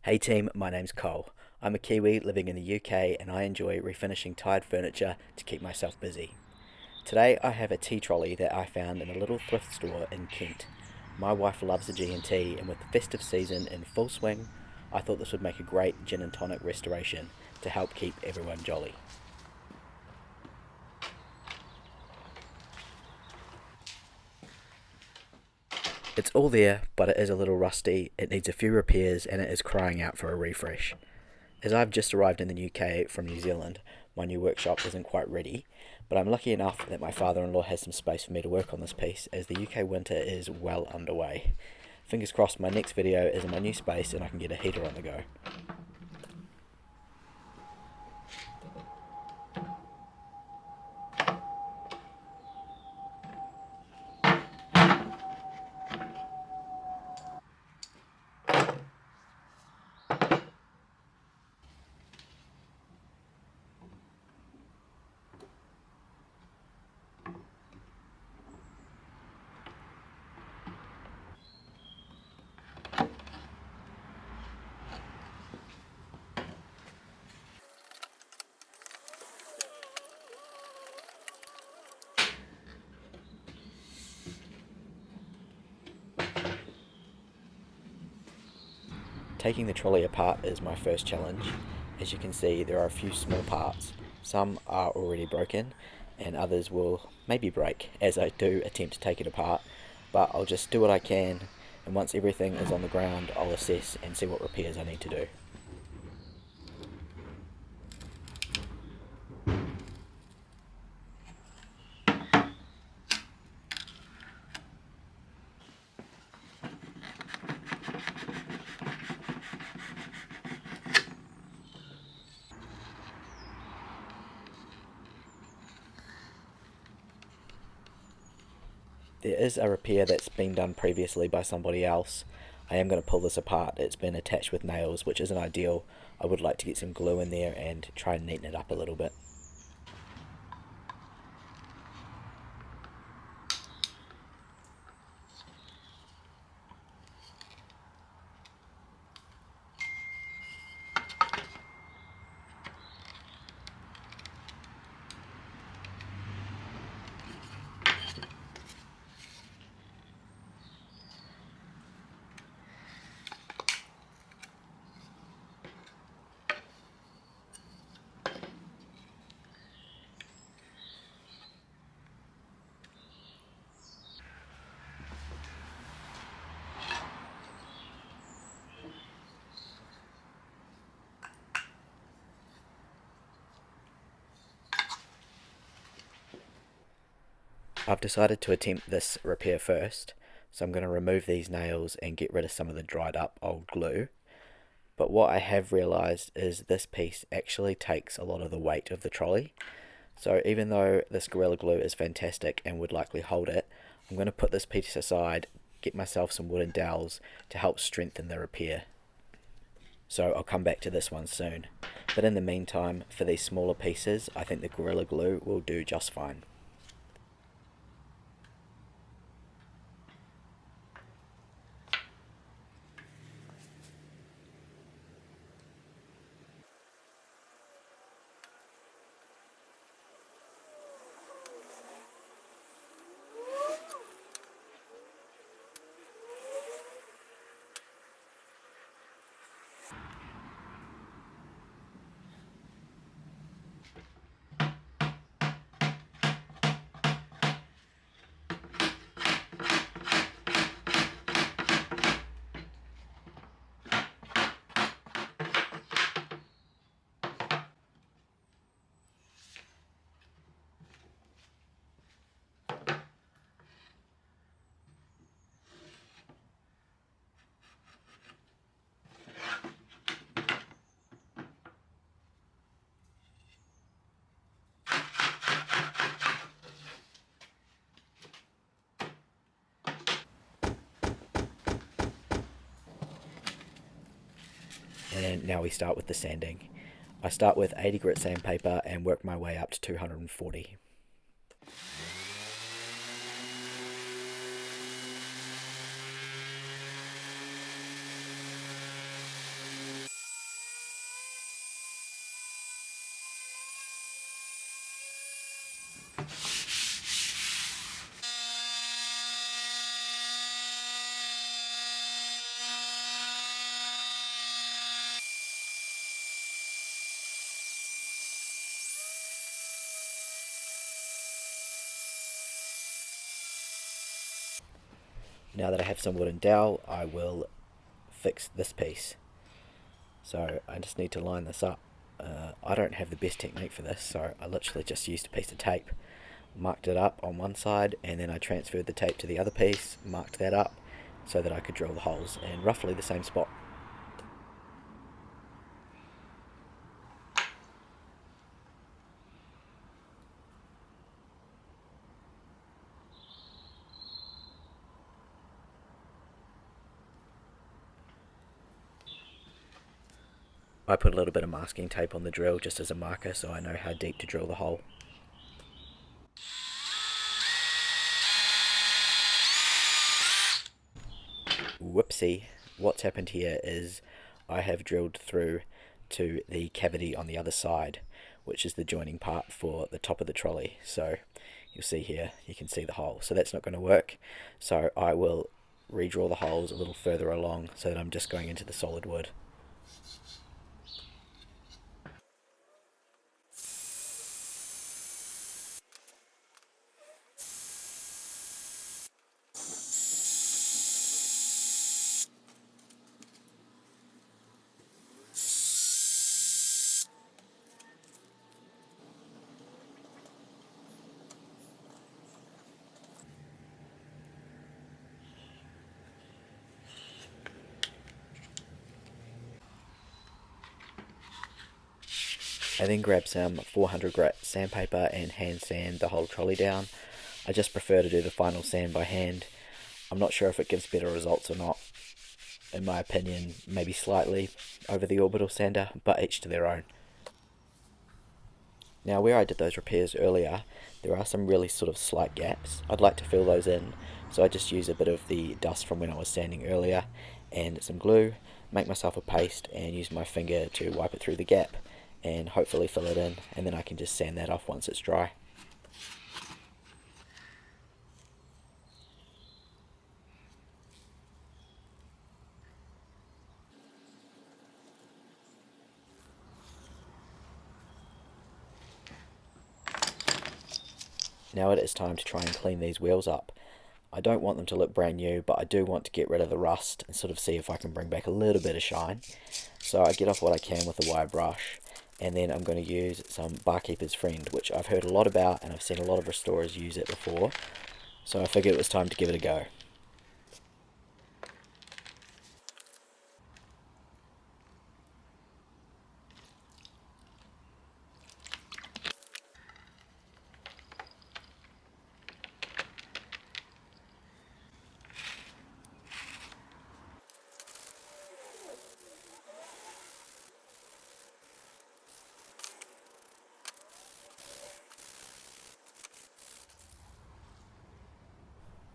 Hey team, my name's Cole. I'm a Kiwi living in the UK and I enjoy refinishing tired furniture to keep myself busy. Today I have a tea trolley that I found in a little thrift store in Kent. My wife loves a G&T and with the festive season in full swing, I thought this would make a great gin and tonic restoration to help keep everyone jolly. It's all there, but it is a little rusty, it needs a few repairs and it is crying out for a refresh. As I've just arrived in the UK from New Zealand, my new workshop isn't quite ready, but I'm lucky enough that my father-in-law has some space for me to work on this piece as the UK winter is well underway. Fingers crossed my next video is in my new space and I can get a heater on the go. Taking the trolley apart is my first challenge. As you can see, there are a few small parts. Some are already broken and others will maybe break as I do attempt to take it apart, but I'll just do what I can and once everything is on the ground I'll assess and see what repairs I need to do. There is a repair that's been done previously by somebody else. I am going to pull this apart. It's been attached with nails, which isn't ideal. I would like to get some glue in there and try and neaten it up a little bit. I've decided to attempt this repair first, so I'm going to remove these nails and get rid of some of the dried up old glue. But what I have realised is this piece actually takes a lot of the weight of the trolley. So even though this Gorilla Glue is fantastic and would likely hold it, I'm going to put this piece aside, get myself some wooden dowels to help strengthen the repair. So I'll come back to this one soon. But in the meantime, for these smaller pieces, I think the Gorilla Glue will do just fine. And now we start with the sanding. I start with 80 grit sandpaper and work my way up to 240. Now that I have some wooden dowel, I will fix this piece. So I just need to line this up. I don't have the best technique for this, so I literally just used a piece of tape, marked it up on one side, and then I transferred the tape to the other piece, marked that up, so that I could drill the holes in roughly the same spot. I put a little bit of masking tape on the drill just as a marker so I know how deep to drill the hole. Whoopsie, what's happened here is I have drilled through to the cavity on the other side, which is the joining part for the top of the trolley. So you'll see here, you can see the hole. So that's not going to work. So I will redraw the holes a little further along so that I'm just going into the solid wood. I then grab some 400 grit sandpaper and hand sand the whole trolley down. I just prefer to do the final sand by hand. I'm not sure if it gives better results or not. In my opinion, maybe slightly over the orbital sander, but each to their own. Now where I did those repairs earlier, there are some really sort of slight gaps. I'd like to fill those in, so I just use a bit of the dust from when I was sanding earlier and some glue, make myself a paste and use my finger to wipe it through the gap and hopefully fill it in, and then I can just sand that off once it's dry. Now it is time to try and clean these wheels up. I don't want them to look brand new, but I do want to get rid of the rust and sort of see if I can bring back a little bit of shine. So I get off what I can with a wire brush, and then I'm going to use some Barkeeper's Friend, which I've heard a lot about and I've seen a lot of restorers use it before. So I figured it was time to give it a go.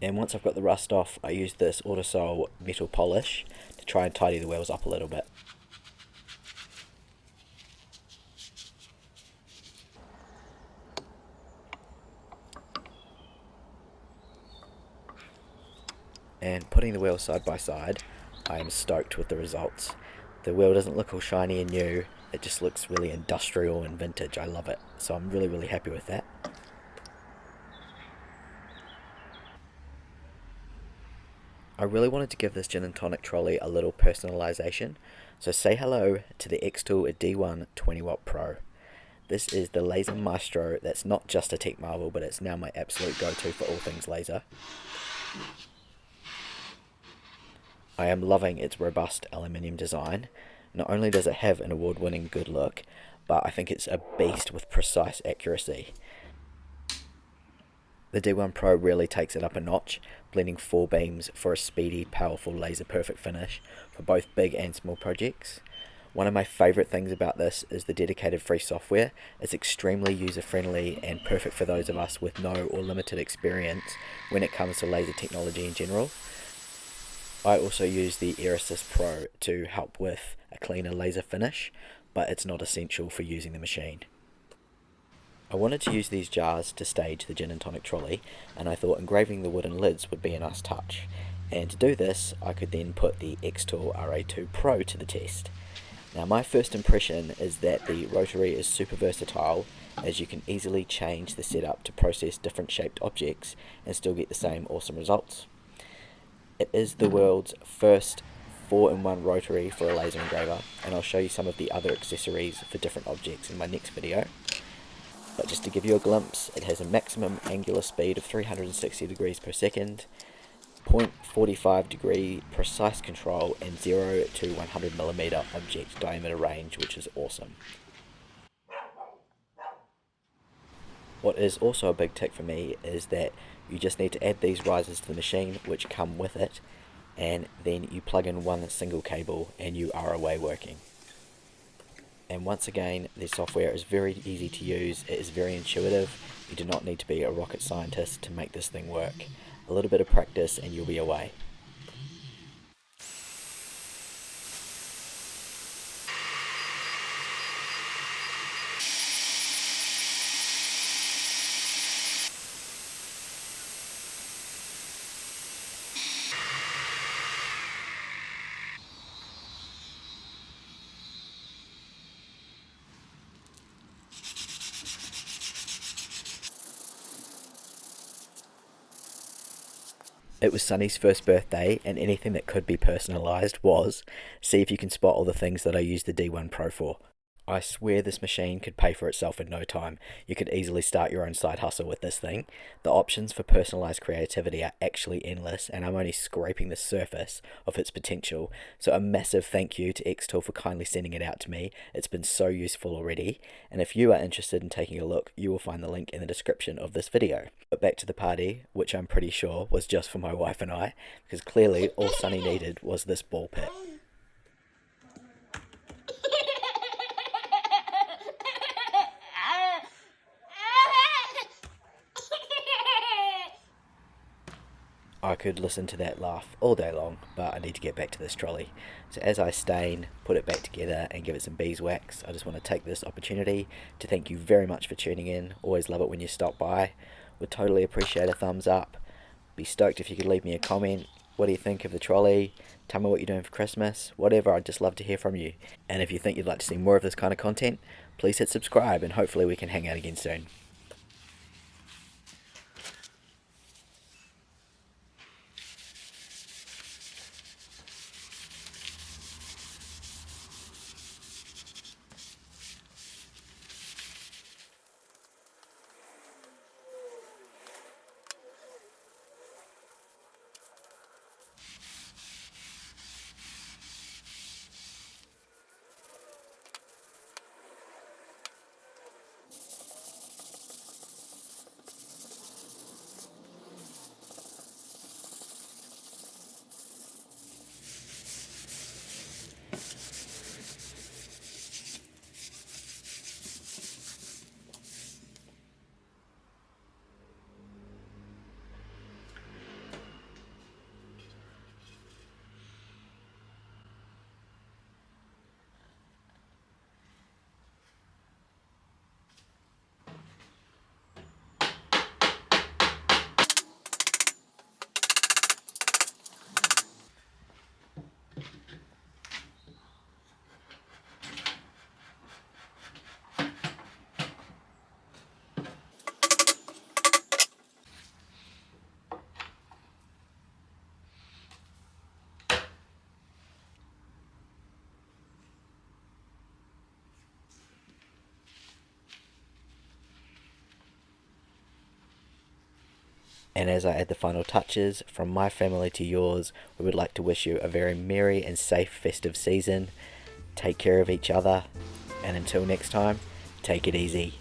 And once I've got the rust off, I use this Autosol metal polish to try and tidy the wheels up a little bit. And putting the wheels side by side, I am stoked with the results. The wheel doesn't look all shiny and new, it just looks really industrial and vintage. I love it, so I'm really happy with that. I really wanted to give this gin and tonic trolley a little personalization, so say hello to the X-Tool D1 20W Pro. This is the laser maestro that's not just a tech marvel, but it's now my absolute go-to for all things laser. I am loving its robust aluminium design. Not only does it have an award-winning good look, but I think it's a beast with precise accuracy. The D1 Pro really takes it up a notch, blending 4 beams for a speedy, powerful laser perfect finish for both big and small projects. One of my favourite things about this is the dedicated free software. It's extremely user-friendly and perfect for those of us with no or limited experience when it comes to laser technology in general. I also use the Air Assist Pro to help with a cleaner laser finish, but it's not essential for using the machine. I wanted to use these jars to stage the gin and tonic trolley, and I thought engraving the wooden lids would be a nice touch. And to do this, I could then put the X-Tool RA2 Pro to the test. Now my first impression is that the rotary is super versatile, as you can easily change the setup to process different shaped objects and still get the same awesome results. It is the world's first 4-in-1 rotary for a laser engraver, and I'll show you some of the other accessories for different objects in my next video. But just to give you a glimpse, it has a maximum angular speed of 360 degrees per second, 0.45 degree precise control, and 0 to 100mm object diameter range, which is awesome. What is also a big tick for me is that you just need to add these risers to the machine, which come with it, and then you plug in one single cable and you are away working. And once again, the software is very easy to use, it is very intuitive, you do not need to be a rocket scientist to make this thing work. A little bit of practice and you'll be away. It was Sunny's first birthday, and anything that could be personalised was, see if you can spot all the things that I used the D1 Pro for. I swear this machine could pay for itself in no time. You could easily start your own side hustle with this thing. The options for personalised creativity are actually endless, and I'm only scraping the surface of its potential. So a massive thank you to Xtool for kindly sending it out to me. It's been so useful already, and if you are interested in taking a look, you will find the link in the description of this video. But back to the party, which I'm pretty sure was just for my wife and I, because clearly all Sunny needed was this ball pit. I could listen to that laugh all day long, but I need to get back to this trolley. So as I stain, put it back together and give it some beeswax, I just want to take this opportunity to thank you very much for tuning in. Always love it when you stop by. Would totally appreciate a thumbs up. Be stoked if you could leave me a comment. What do you think of the trolley? Tell me what you're doing for Christmas. Whatever, I'd just love to hear from you. And if you think you'd like to see more of this kind of content, please hit subscribe and hopefully we can hang out again soon. And as I add the final touches, from my family to yours, we would like to wish you a very merry and safe festive season. Take care of each other, and until next time, take it easy.